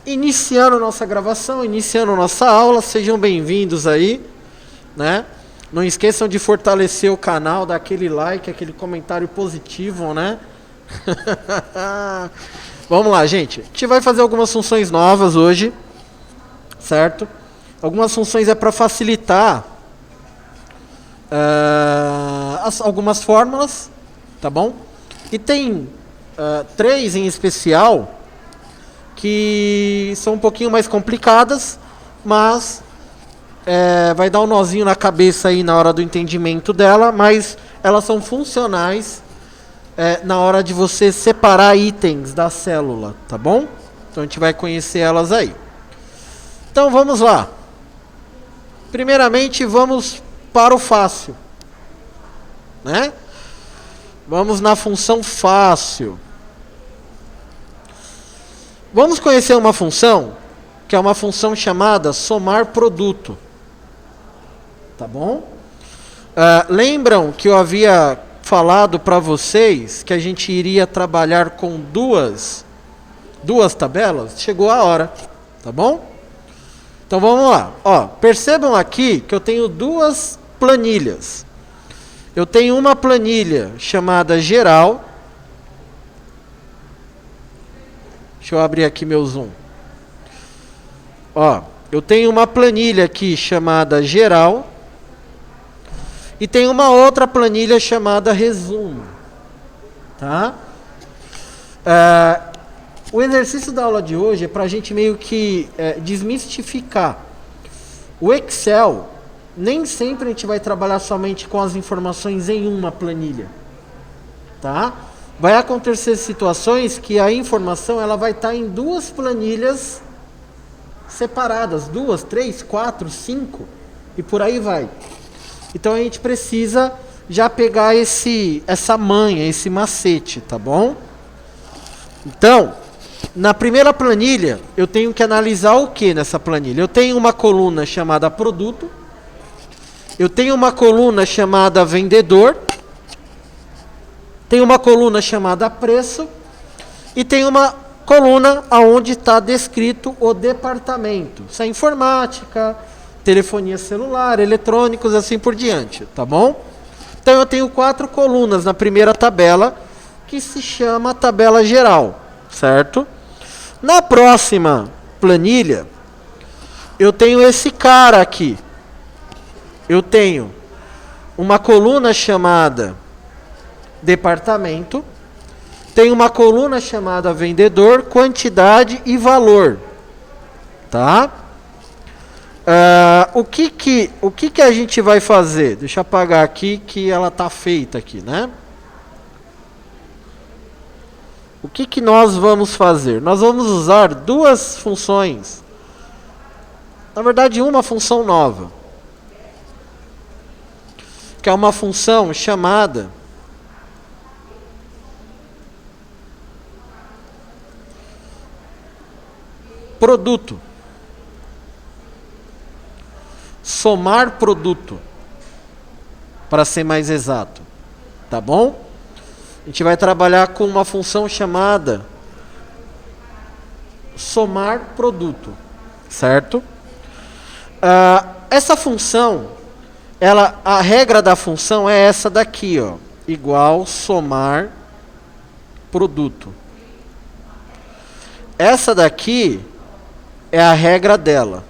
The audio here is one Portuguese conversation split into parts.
iniciando nossa gravação, iniciando nossa aula, sejam bem-vindos aí, né? Não esqueçam de fortalecer o canal, dar aquele like, aquele comentário positivo, né? Vamos lá, gente. A gente vai fazer algumas funções novas hoje, certo? Algumas funções é para facilitar algumas fórmulas, tá bom? E tem 3 em especial que são um pouquinho mais complicadas, mas vai dar um nozinho na cabeça aí na hora do entendimento dela, mas elas são funcionais na hora de você separar itens da célula, tá bom? Então a gente vai conhecer elas aí. Então vamos lá. Primeiramente vamos para o fácil, né? Vamos na função fácil. Vamos conhecer uma função, que é uma função chamada somar produto. Tá bom? Lembram que eu havia falado para vocês que a gente iria trabalhar com duas tabelas? Chegou a hora, tá bom? Então vamos lá. Ó, percebam aqui que eu tenho 2 planilhas. Eu tenho uma planilha chamada geral. Deixa eu abrir aqui meu zoom. Ó, eu tenho uma planilha aqui chamada geral. E tem uma outra planilha chamada resumo. Tá? O exercício da aula de hoje é para a gente meio que desmistificar. O Excel, nem sempre a gente vai trabalhar somente com as informações em uma planilha. Tá? Vai acontecer situações que a informação ela vai estar em 2 planilhas separadas, 2, 3, 4, 5 e por aí vai. Então a gente precisa já pegar essa manha, esse macete, tá bom? Então, na primeira planilha, eu tenho que analisar o que nessa planilha? Eu tenho uma coluna chamada produto, eu tenho uma coluna chamada vendedor, tem uma coluna chamada preço e tem uma coluna onde está descrito o departamento. Isso é informática, telefonia celular, eletrônicos, assim por diante, tá bom? Então eu tenho 4 colunas na primeira tabela, que se chama tabela geral, certo? Na próxima planilha, eu tenho esse cara aqui. Eu tenho uma coluna chamada departamento, tem uma coluna chamada vendedor, quantidade e valor, tá? O que a gente vai fazer? Deixa eu apagar aqui que ela tá feita aqui, né? O que nós vamos fazer? Nós vamos usar 2 funções. Na verdade, uma função nova, que é uma função chamada produto. Somar produto, para ser mais exato, tá bom? A gente vai trabalhar com uma função chamada somar produto, certo? Essa função, a regra da função é essa daqui, ó, igual somar produto. Essa daqui é a regra dela.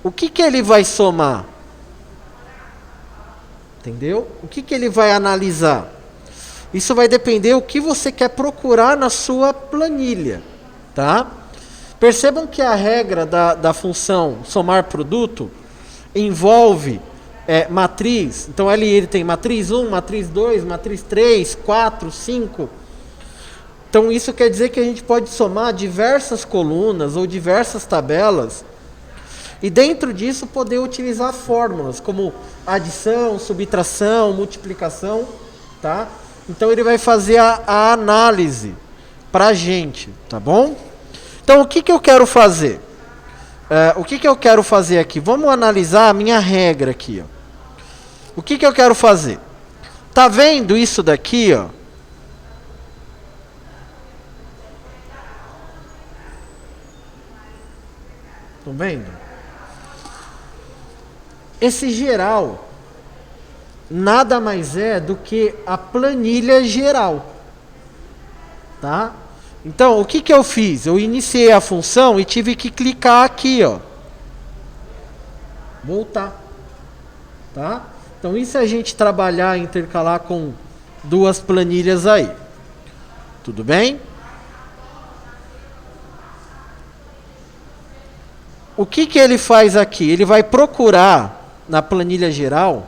O que ele vai somar? Entendeu? O que ele vai analisar? Isso vai depender do que você quer procurar na sua planilha, tá? Percebam que a regra da função somar produto envolve matriz. Então ele tem matriz 1, matriz 2, matriz 3, 4, 5. Então isso quer dizer que a gente pode somar diversas colunas ou diversas tabelas e dentro disso poder utilizar fórmulas como adição, subtração, multiplicação, tá? Então ele vai fazer a análise para a gente, tá bom? Então o que eu quero fazer? O que eu quero fazer aqui? Vamos analisar a minha regra aqui, ó. O que eu quero fazer? Tá vendo isso daqui, ó? Estão vendo? Esse geral nada mais é do que a planilha geral. Tá? Então, o que que eu fiz? Eu iniciei a função e tive que clicar aqui, ó. Voltar. Tá? Então, e se a gente trabalhar, intercalar com duas planilhas aí? Tudo bem? O que que ele faz aqui? Ele vai procurar na planilha geral.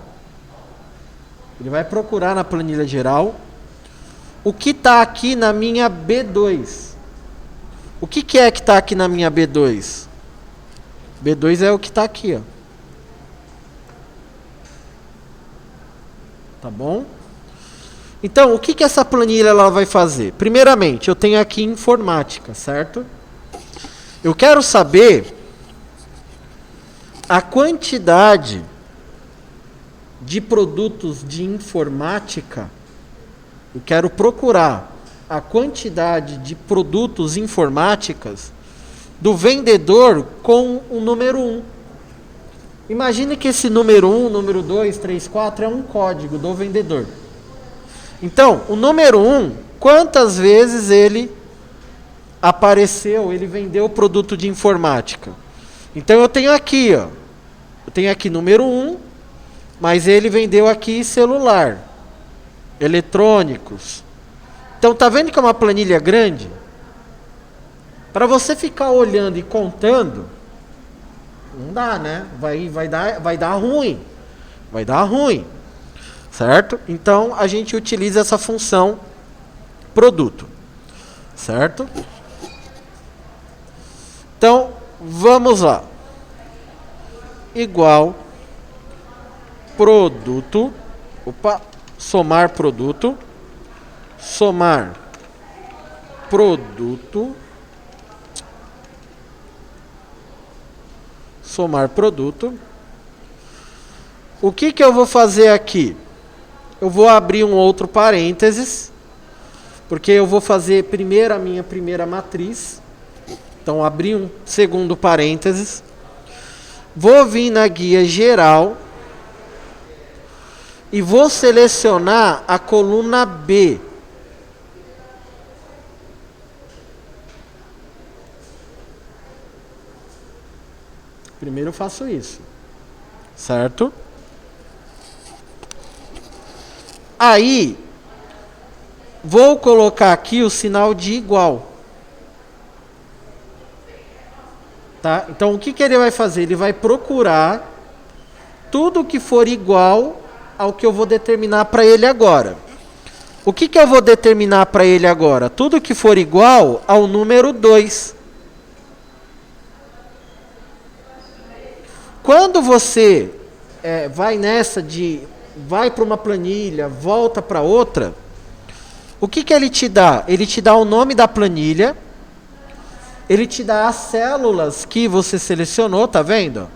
Ele vai procurar na planilha geral o que está aqui na minha B2. O que que é que está aqui na minha B2? B2 é o que está aqui, ó. Tá bom? Então, o que que essa planilha ela vai fazer? Primeiramente, eu tenho aqui informática, certo? Eu quero saber a quantidade de produtos de informática. Eu quero procurar a quantidade de produtos informáticas do vendedor com o número 1. Imagine que esse número 1, número 2, 3, 4 é um código do vendedor. Então, o número 1, quantas vezes ele apareceu, ele vendeu produto de informática? Então eu tenho aqui, ó. Eu tenho aqui número 1, mas ele vendeu aqui celular, eletrônicos. Então tá vendo que é uma planilha grande? Para você ficar olhando e contando, não dá, né? Vai dar ruim. Vai dar ruim. Certo? Então a gente utiliza essa função produto. Certo? Então, vamos lá. Igual produto. Opa, somar produto. Somar produto. Somar produto. O que que eu vou fazer aqui? Eu vou abrir um outro parênteses, porque eu vou fazer primeiro a minha primeira matriz. Então, abri um segundo parênteses. Vou vir na guia geral e vou selecionar a coluna B. Primeiro eu faço isso, certo? Aí, vou colocar aqui o sinal de igual. Tá? Então, o que que ele vai fazer? Ele vai procurar tudo que for igual ao que eu vou determinar para ele agora. O que que eu vou determinar para ele agora? Tudo que for igual ao número 2. Quando você vai nessa de... vai para uma planilha, volta para outra, o que que ele te dá? Ele te dá o nome da planilha, ele te dá as células que você selecionou, tá vendo?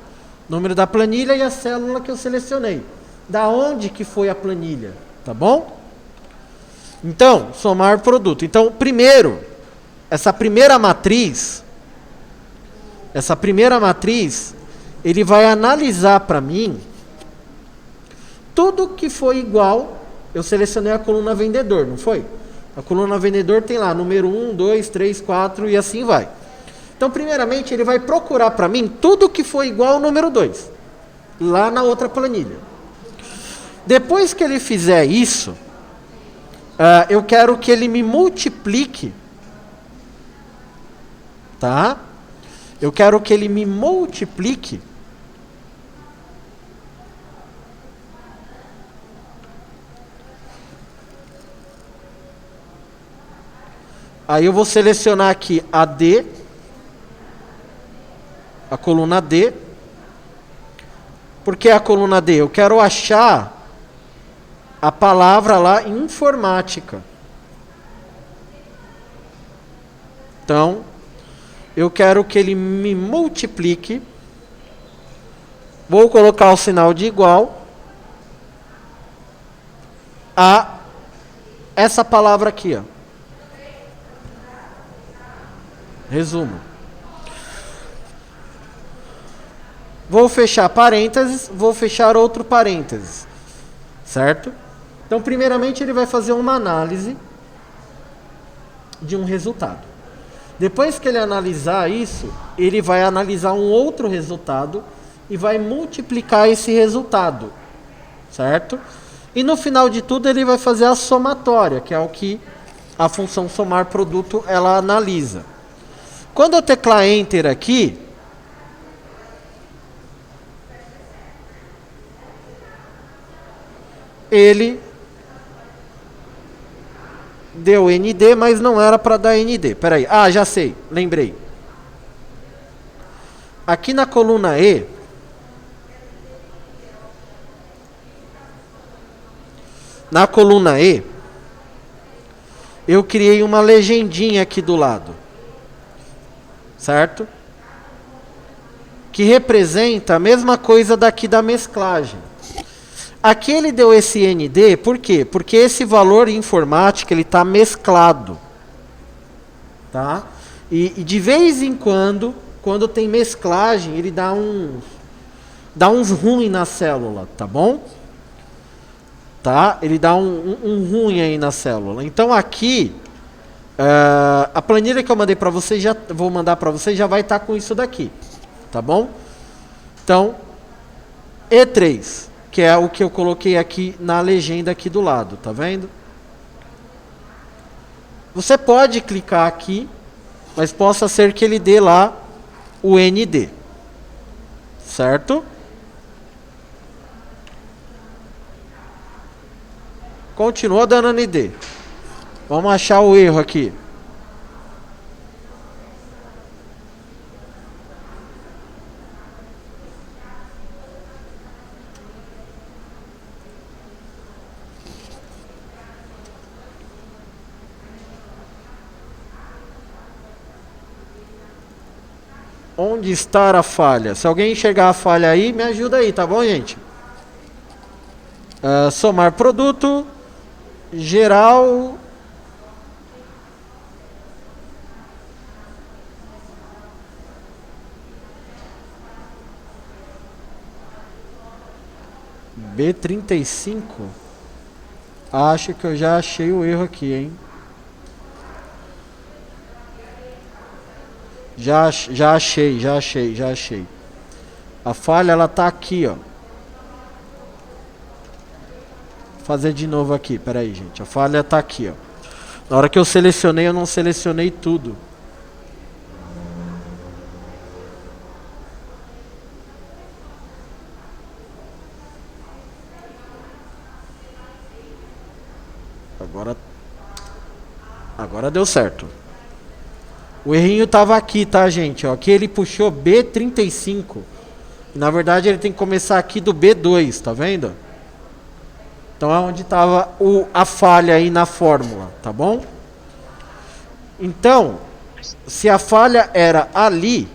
Número da planilha e a célula que eu selecionei. Da onde que foi a planilha, tá bom? Então, somar produto. Então, primeiro, essa primeira matriz, ele vai analisar para mim tudo que foi igual. Eu selecionei a coluna vendedor, não foi? A coluna vendedor tem lá número 1, 2, 3, 4 e assim vai. Então, primeiramente, ele vai procurar para mim tudo que foi igual ao número 2, lá na outra planilha. Depois que ele fizer isso, eu quero que ele me multiplique, tá? Eu quero que ele me multiplique aí eu vou selecionar aqui a D, a coluna D. Por que a coluna D? Eu quero achar a palavra lá informática. Então, eu quero que ele me multiplique. Vou colocar o sinal de igual a essa palavra aqui, ó. Resumo. Vou fechar parênteses, vou fechar outro parênteses. Certo? Então, primeiramente, ele vai fazer uma análise de um resultado. Depois que ele analisar isso, ele vai analisar um outro resultado e vai multiplicar esse resultado. Certo? E no final de tudo, ele vai fazer a somatória, que é o que a função somar produto ela analisa. Quando eu teclar Enter aqui, ele deu ND, mas não era para dar ND. Peraí, já sei, lembrei. Aqui na coluna E, eu criei uma legendinha aqui do lado. Certo? Que representa a mesma coisa daqui da mesclagem. Aqui ele deu esse ND, por quê? Porque esse valor informático ele está mesclado. Tá? E de vez em quando tem mesclagem, ele dá uns ruim na célula, tá bom? Tá? Ele dá um ruim aí na célula. Então aqui, a planilha que eu mandei para vocês, vou mandar para vocês, já vai estar com isso daqui. Tá bom? Então, E3, que é o que eu coloquei aqui na legenda aqui do lado, tá vendo? Você pode clicar aqui, mas possa ser que ele dê lá o ND. Certo? Continua dando ND. Vamos achar o erro aqui. Onde está a falha? Se alguém enxergar a falha aí, me ajuda aí, tá bom, gente? Somar produto, geral. B35. Acho que eu já achei o erro aqui, hein? Já achei. A falha ela tá aqui, ó. Vou fazer de novo aqui, peraí, gente. A falha tá aqui, ó. Na hora que eu selecionei, eu não selecionei tudo. Agora deu certo. O errinho tava aqui, tá, gente? Ó, aqui ele puxou B35. Na verdade, ele tem que começar aqui do B2, tá vendo? Então é onde estava a falha aí na fórmula, tá bom? Então, se a falha era ali,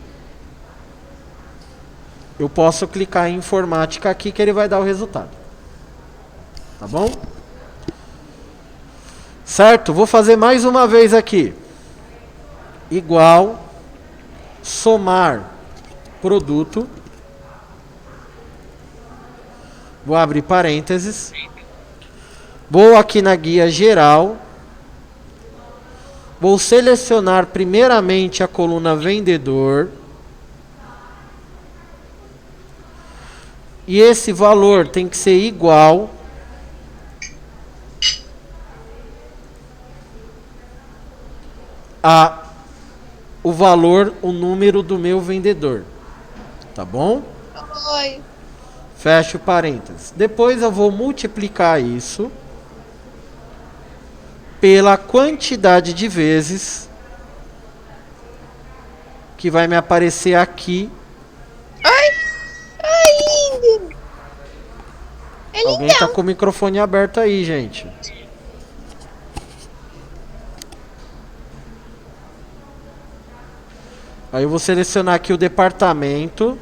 eu posso clicar em informática aqui que ele vai dar o resultado. Tá bom? Certo? Vou fazer mais uma vez aqui. Igual somar produto. Vou abrir parênteses. Vou aqui na guia geral. Vou selecionar primeiramente a coluna vendedor. E esse valor tem que ser igual a o valor, o número do meu vendedor. Tá bom? Oi. Fecho parênteses. Depois eu vou multiplicar isso pela quantidade de vezes que vai me aparecer aqui. Ai, Alguém tá com o microfone aberto aí, gente. Aí eu vou selecionar aqui o departamento.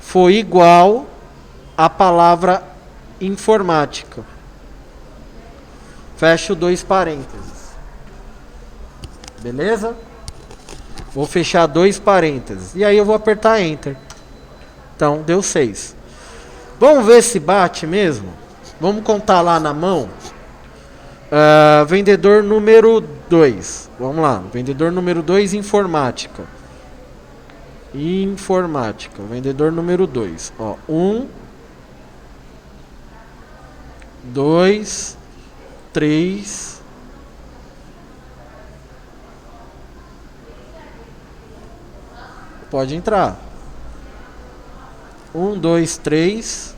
Foi igual a palavra informática. Fecho dois parênteses. Beleza? Vou fechar 2 parênteses. E aí eu vou apertar Enter. Então, deu 6. Vamos ver se bate mesmo? Vamos contar lá na mão. Vendedor número 2. Vamos lá. Vendedor número 2, informática. Informática. Vendedor número 2. 1, 2, 3. Pode entrar. 1, 2, 3.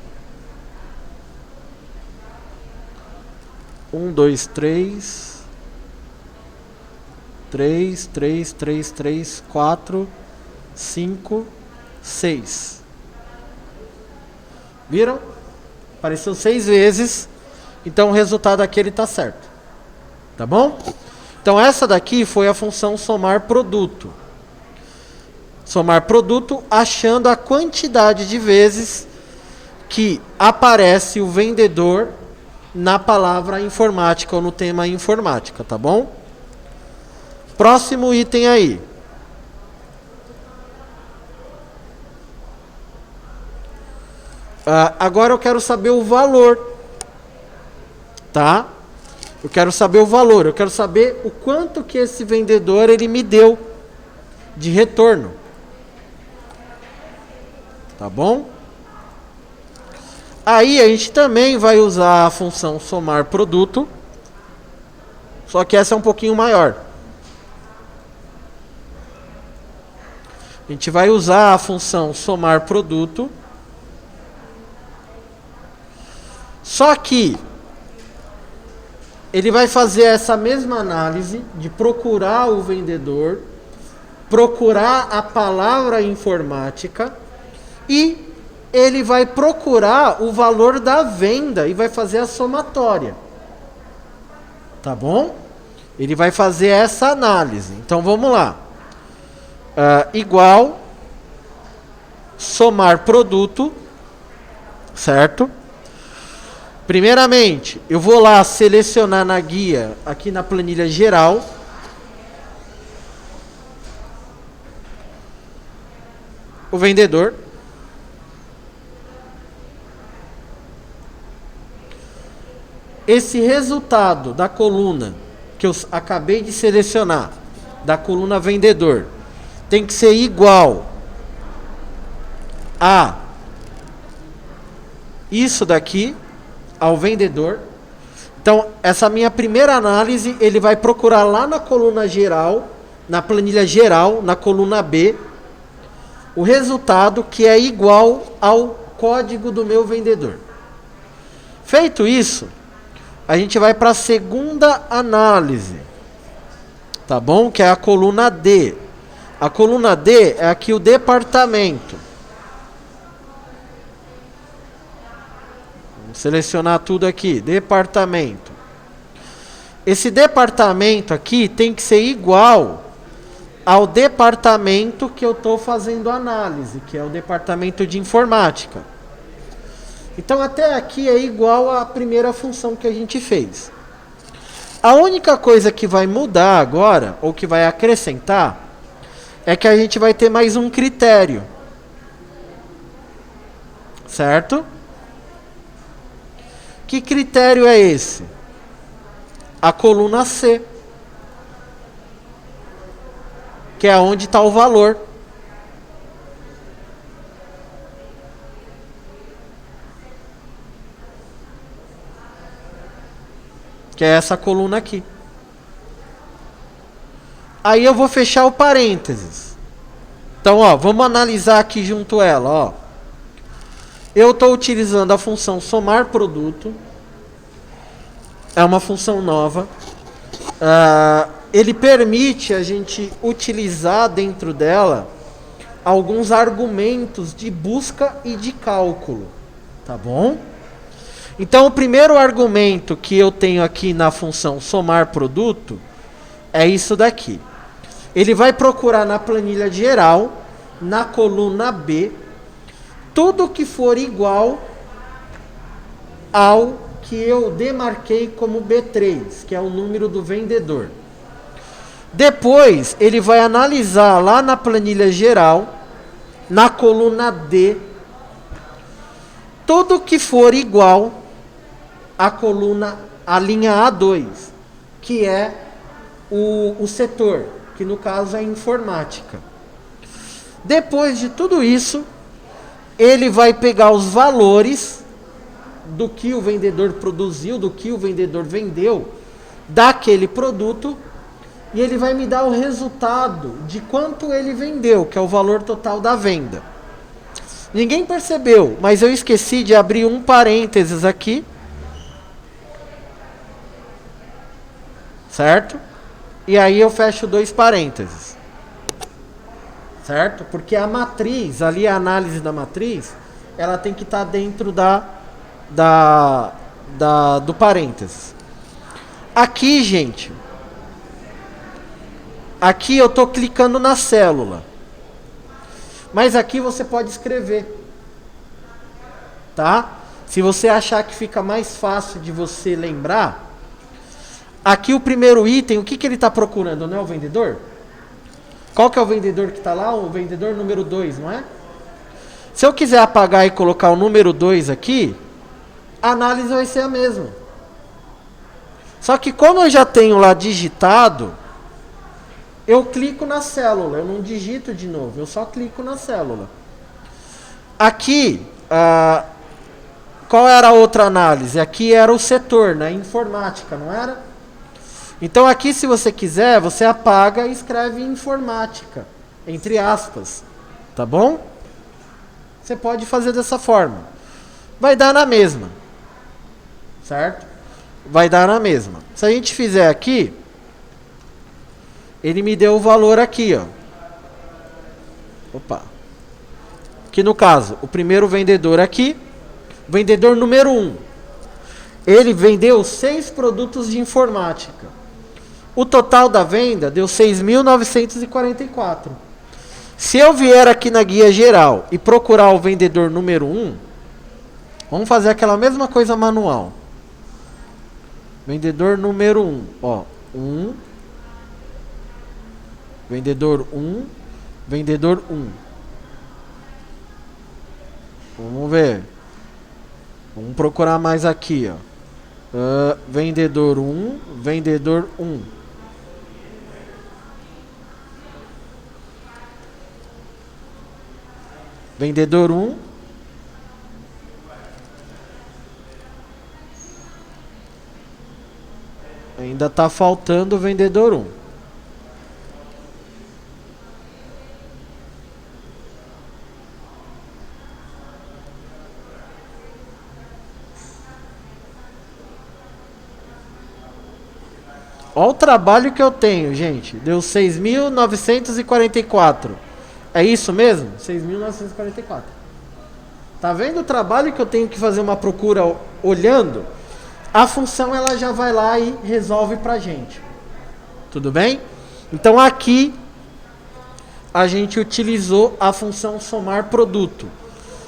1, 2, 3. 3, 3, 3, 3, 4, 5, 6. Viram? Apareceu 6 vezes. Então o resultado aqui ele está certo. Tá bom? Então essa daqui foi a função somar produto. Somar produto achando a quantidade de vezes que aparece o vendedor na palavra informática ou no tema informática, tá bom? Próximo item aí. Agora eu quero saber o valor, tá? Eu quero saber o valor, eu quero saber o quanto que esse vendedor ele me deu de retorno. Tá bom? Aí a gente também vai usar a função somar produto, só que essa é um pouquinho maior. A gente vai usar a função somar produto, só que ele vai fazer essa mesma análise de procurar o vendedor, procurar a palavra informática e ele vai procurar o valor da venda e vai fazer a somatória. Tá bom? Ele vai fazer essa análise. Então vamos lá. Igual somar produto, certo? Primeiramente, eu vou lá selecionar na guia, aqui na planilha geral, o vendedor. Esse resultado da coluna que eu acabei de selecionar, da coluna vendedor, tem que ser igual a isso daqui, ao vendedor. Então, essa minha primeira análise, ele vai procurar lá na coluna geral, na planilha geral, na coluna B, o resultado que é igual ao código do meu vendedor. Feito isso, a gente vai para a segunda análise, tá bom? Que é a coluna D. A coluna D é aqui o departamento. Vamos selecionar tudo aqui, departamento. Esse departamento aqui tem que ser igual ao departamento que eu estou fazendo análise, que é o departamento de informática. Então até aqui é igual à primeira função que a gente fez. A única coisa que vai mudar agora, ou que vai acrescentar, é que a gente vai ter mais um critério. Certo? Que critério é esse? A coluna C. Que é onde está o valor. Que é essa coluna aqui. Aí eu vou fechar o parênteses. Então, ó, vamos analisar aqui junto a ela, ó. Eu estou utilizando a função somar produto. É uma função nova. Ele permite a gente utilizar dentro dela alguns argumentos de busca e de cálculo. Tá bom? Então, o primeiro argumento que eu tenho aqui na função somar produto é isso daqui. Ele vai procurar na planilha geral, na coluna B, tudo que for igual ao que eu demarquei como B3, que é o número do vendedor. Depois, ele vai analisar lá na planilha geral, na coluna D, tudo que for igual à a linha A2, que é o setor, que no caso é informática. Depois de tudo isso, ele vai pegar os valores do que o vendedor produziu, do que o vendedor vendeu, daquele produto, e ele vai me dar o resultado de quanto ele vendeu, que é o valor total da venda. Ninguém percebeu, mas eu esqueci de abrir um parênteses aqui. Certo? E aí eu fecho 2 parênteses. Certo? Porque a matriz, ali a análise da matriz, ela tem que estar dentro do parênteses. Aqui, gente, aqui eu estou clicando na célula. Mas aqui você pode escrever. Tá? Se você achar que fica mais fácil de você lembrar, aqui o primeiro item, o que ele está procurando, não é o vendedor? Qual que é o vendedor que está lá? O vendedor número 2, não é? Se eu quiser apagar e colocar o número 2 aqui, a análise vai ser a mesma. Só que como eu já tenho lá digitado, eu clico na célula, eu não digito de novo, eu só clico na célula. Aqui, qual era a outra análise? Aqui era o setor, né? Informática, não era? Então aqui, se você quiser, você apaga e escreve informática, entre aspas, tá bom? Você pode fazer dessa forma. Vai dar na mesma, certo? Vai dar na mesma. Se a gente fizer aqui, ele me deu o valor aqui, ó. Opa. Que no caso, o primeiro vendedor aqui, vendedor número 1. Ele vendeu 6 produtos de informática. O total da venda deu 6.944. Se eu vier aqui na guia geral e procurar o vendedor número 1, vamos fazer aquela mesma coisa manual. Vendedor número 1, ó, 1, vendedor 1, vendedor 1. Vamos ver. Vamos procurar mais aqui, ó. Vendedor 1, vendedor 1. Vendedor 1. Ainda está faltando o vendedor 1. Olha o trabalho que eu tenho, gente. Deu 6.944. É isso mesmo? 6.944. Tá vendo o trabalho que eu tenho que fazer uma procura olhando? A função ela já vai lá e resolve pra gente. Tudo bem? Então aqui a gente utilizou a função somar produto.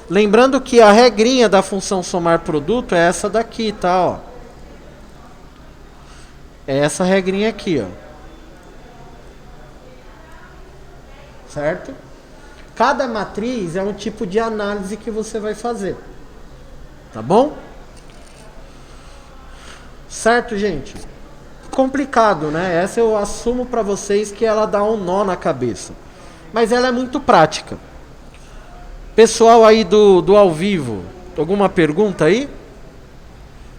Lembrando que a regrinha da função somar produto é essa daqui, tá? Ó. É essa regrinha aqui, ó. Certo? Cada matriz é um tipo de análise que você vai fazer. Tá bom? Certo, gente? Complicado, né? Essa eu assumo para vocês que ela dá um nó na cabeça. Mas ela é muito prática. Pessoal aí do ao vivo, alguma pergunta aí?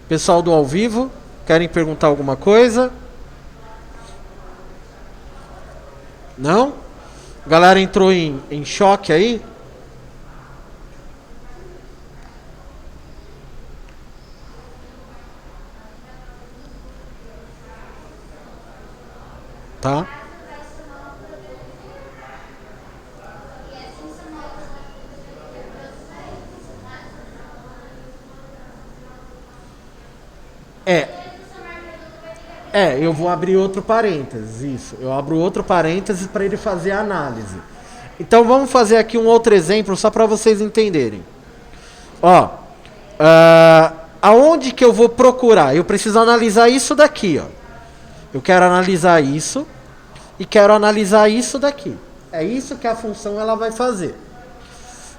Pessoal do ao vivo, querem perguntar alguma coisa? Não? A galera entrou em choque aí? Tá? Eu vou abrir outro parênteses, isso. Eu abro outro parênteses para ele fazer a análise. Então vamos fazer aqui um outro exemplo só para vocês entenderem. Ó, aonde que eu vou procurar? Eu preciso analisar isso daqui, ó. Eu quero analisar isso. e quero analisar isso daqui. É isso que a função ela vai fazer.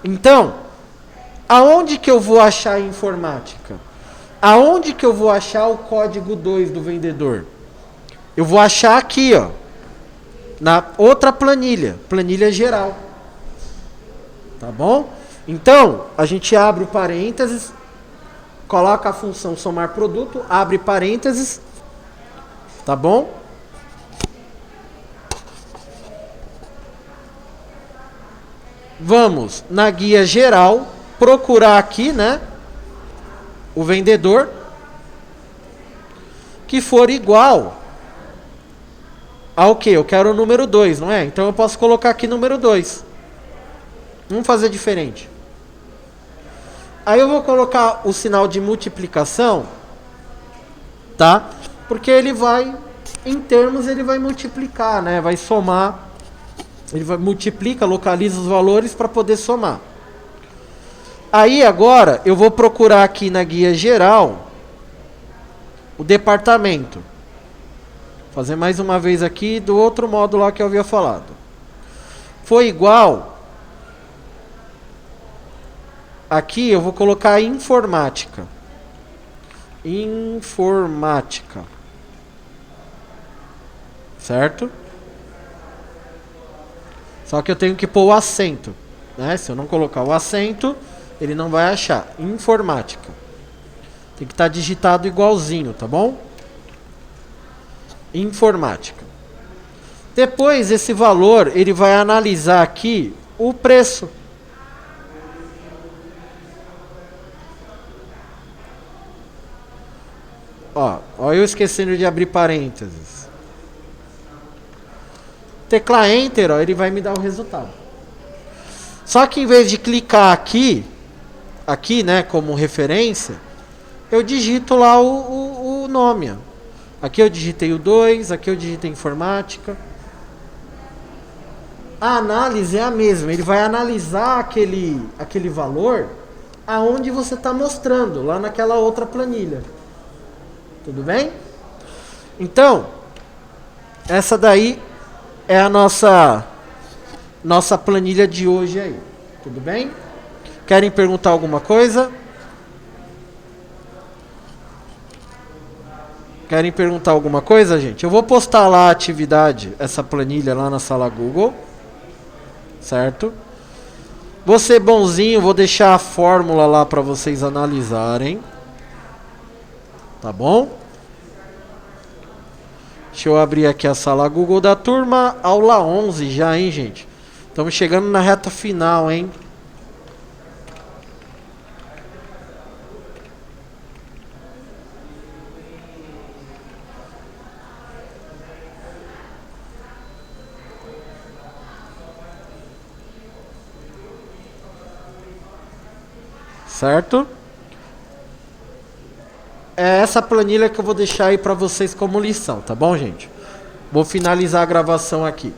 Então, aonde que eu vou achar a informática? Aonde que eu vou achar o código 2 do vendedor? Eu vou achar aqui, ó, na outra planilha, planilha geral. Tá bom? Então, a gente abre o parênteses, coloca a função somar produto, abre parênteses, tá bom? Vamos na guia geral, procurar aqui, né, o vendedor, que for igual ao que? Eu quero o número 2, não é? Então eu posso colocar aqui número 2. Vamos fazer diferente. Aí eu vou colocar o sinal de multiplicação, tá? Porque ele vai, em termos, ele vai multiplicar, né? Vai somar, ele vai multiplica, localiza os valores para poder somar. Aí agora eu vou procurar aqui na guia geral o departamento. Fazer mais uma vez aqui do outro módulo lá que eu havia falado. Foi igual. Aqui eu vou colocar informática. Informática. Certo? Só que eu tenho que pôr o acento, né? Se eu não colocar o acento, ele não vai achar. Informática. Tem que estar digitado igualzinho, tá bom? Informática. Depois esse valor, ele vai analisar aqui o preço. Ó, eu esquecendo de abrir parênteses. Teclar Enter, ó, ele vai me dar o resultado. Só que em vez de clicar aqui, né, como referência, eu digito lá o nome. Ó. Aqui eu digitei o 2, aqui eu digitei informática. A análise é a mesma, ele vai analisar aquele valor aonde você está mostrando, lá naquela outra planilha. Tudo bem? Então, essa daí é a nossa planilha de hoje aí. Tudo bem? Querem perguntar alguma coisa? Querem perguntar alguma coisa, gente? Eu vou postar lá a atividade, essa planilha lá na sala Google. Certo? Vou ser bonzinho, vou deixar a fórmula lá para vocês analisarem. Tá bom? Deixa eu abrir aqui a sala Google da turma. Aula 11 já, hein, gente? Estamos chegando na reta final, hein? Certo? É essa planilha que eu vou deixar aí para vocês como lição, tá bom, gente? Vou finalizar a gravação aqui.